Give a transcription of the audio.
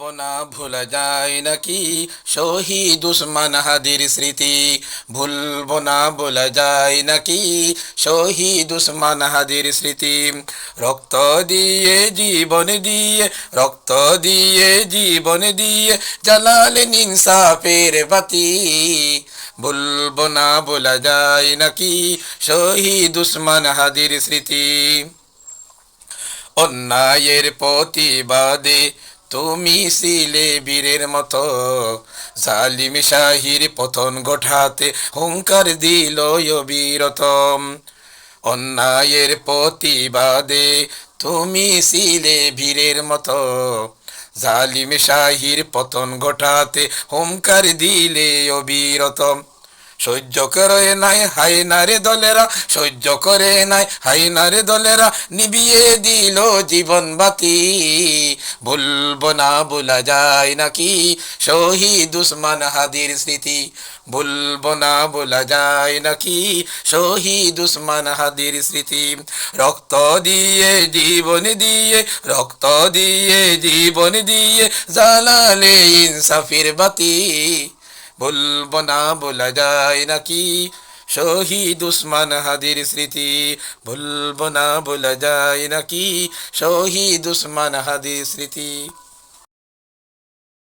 ভুলবো না ভোলা যায় নাকি শহীদ উসমান হাদির স্মৃতি। ভুলবো না ভোলা যায় নাকি শহীদ উসমান হাদির স্মৃতি। রক্ত দিয়ে জীবন দিয়ে, রক্ত দিয়ে জীবন দিয়ে জ্বালালেন ইনসাফের বাতি। ভুলবো না ভোলা যায় নাকি শহীদ উসমান হাদির স্মৃতি। অন্যায়ের প্রতিবাদে তুমি ছিলে বীরের মতো, জালিম শাহির পতন ঘটাতে হুঙ্কার দিল অবিরত। অন্যায়ের প্রতিবাদে তুমি ছিলে বীরের মতো, জালিম শাহির পতন ঘটাতে হুঙ্কার দিলে অবিরত। সহ্য করে নাই হায়নারে দলেরা, সহ্য করে নাই হায়নারে দলেরা, নিবিয়ে দিল জীবন বাতি। ভুলবো না ভোলা যায় নাকি শহীদ উসমান হাদির স্মৃতি। ভুলবো না ভোলা যায় নাকি শহীদ উসমান হাদির স্মৃতি। রক্ত দিয়ে জীবন দিয়ে, রক্ত দিয়ে জীবন দিয়ে জ্বালালে ইনসাফের বাতি। ভুলবো না ভোলা যায় নাকি শহীদ উসমান হাদির স্মৃতি। ভুলবো না ভোলা যায় নাকি শহীদ উসমান হাদির স্মৃতি।